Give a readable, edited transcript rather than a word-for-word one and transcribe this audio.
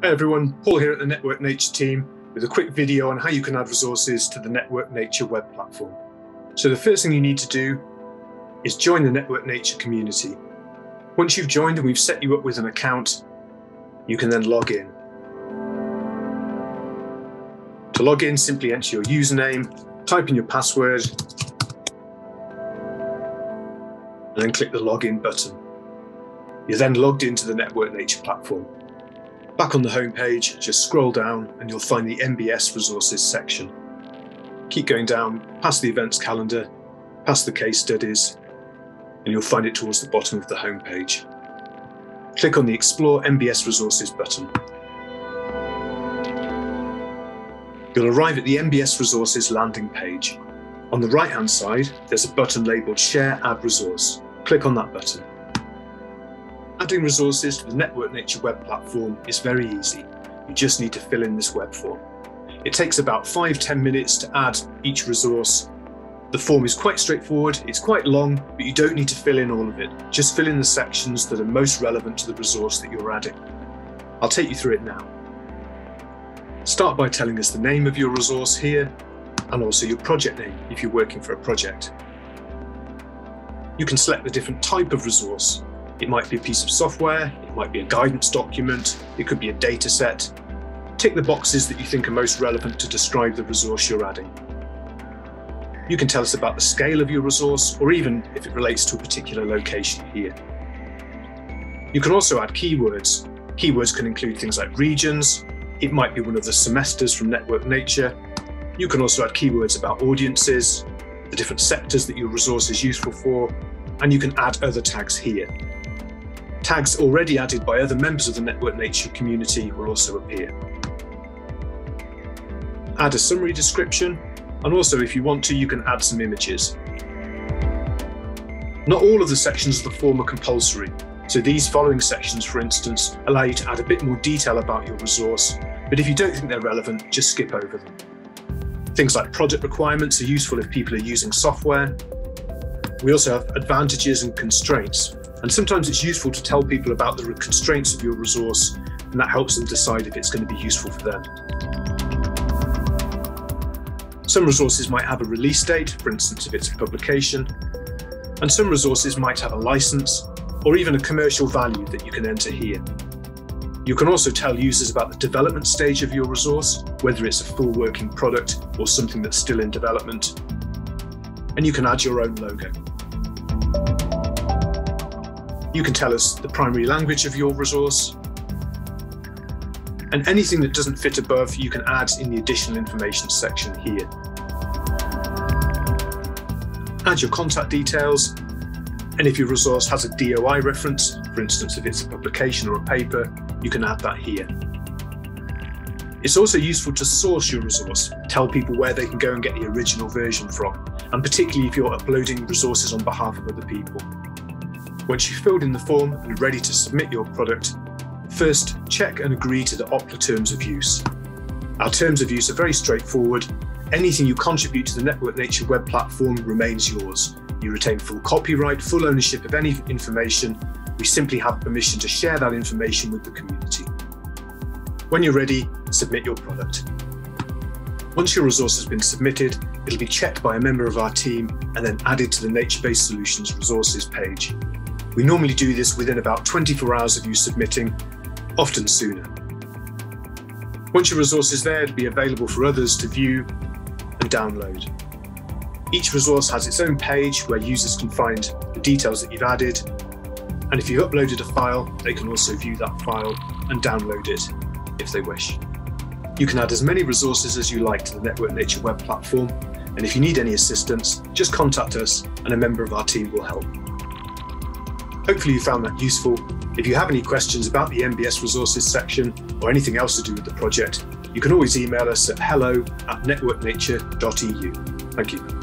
Hi everyone, Paul here at the Network Nature team with a quick video on how you can add resources to the Network Nature web platform. So the first thing you need to do is join the Network Nature community. Once you've joined and we've set you up with an account, you can then log in. To log in, simply enter your username, type in your password, and then click the login button. You're then logged into the Network Nature platform. Back on the home page, just scroll down and you'll find the NBS-resources section. Keep going down, past the events calendar, past the case studies, and you'll find it towards the bottom of the home page. Click on the Explore NBS-resources button. You'll arrive at the NBS-resources landing page. On the right-hand side, there's a button labelled Share Add Resource. Click on that button. Adding resources to the Network Nature web platform is very easy. You just need to fill in this web form. It takes about 5–10 minutes to add each resource. The form is quite straightforward, it's quite long, but you don't need to fill in all of it. Just fill in the sections that are most relevant to the resource that you're adding. I'll take you through it now. Start by telling us the name of your resource here, and also your project name if you're working for a project. You can select the different type of resource. It might be a piece of software, it might be a guidance document, it could be a data set. Tick the boxes that you think are most relevant to describe the resource you're adding. You can tell us about the scale of your resource, or even if it relates to a particular location here. You can also add keywords. Keywords can include things like regions, it might be one of the semesters from Network Nature. You can also add keywords about audiences, the different sectors that your resource is useful for, and you can add other tags here. Tags already added by other members of the Network Nature community will also appear. Add a summary description, and also if you want to, you can add some images. Not all of the sections of the form are compulsory, so these following sections, for instance, allow you to add a bit more detail about your resource, but if you don't think they're relevant, just skip over them. Things like project requirements are useful if people are using software. We also have advantages and constraints. And sometimes it's useful to tell people about the constraints of your resource, and that helps them decide if it's going to be useful for them. Some resources might have a release date, for instance, if it's a publication, and some resources might have a license or even a commercial value that you can enter here. You can also tell users about the development stage of your resource, whether it's a full working product or something that's still in development, and you can add your own logo. You can tell us the primary language of your resource, and anything that doesn't fit above you can add in the additional information section here. Add your contact details, and if your resource has a DOI reference, for instance if it's a publication or a paper, you can add that here. It's also useful to source your resource, tell people where they can go and get the original version from, and particularly if you're uploading resources on behalf of other people. Once you've filled in the form and are ready to submit your product, first check and agree to the OPLA terms of use. Our terms of use are very straightforward. Anything you contribute to the Network Nature web platform remains yours. You retain full copyright, full ownership of any information. We simply have permission to share that information with the community. When you're ready, submit your product. Once your resource has been submitted, it'll be checked by a member of our team and then added to the Nature-Based Solutions resources page. We normally do this within about 24 hours of you submitting, often sooner. Once your resource is there, it'll be available for others to view and download. Each resource has its own page where users can find the details that you've added, and if you've uploaded a file, they can also view that file and download it if they wish. You can add as many resources as you like to the Network Nature web platform, and if you need any assistance, just contact us and a member of our team will help. Hopefully you found that useful. If you have any questions about the NBS resources section or anything else to do with the project, you can always email us at hello@networknature.eu. Thank you.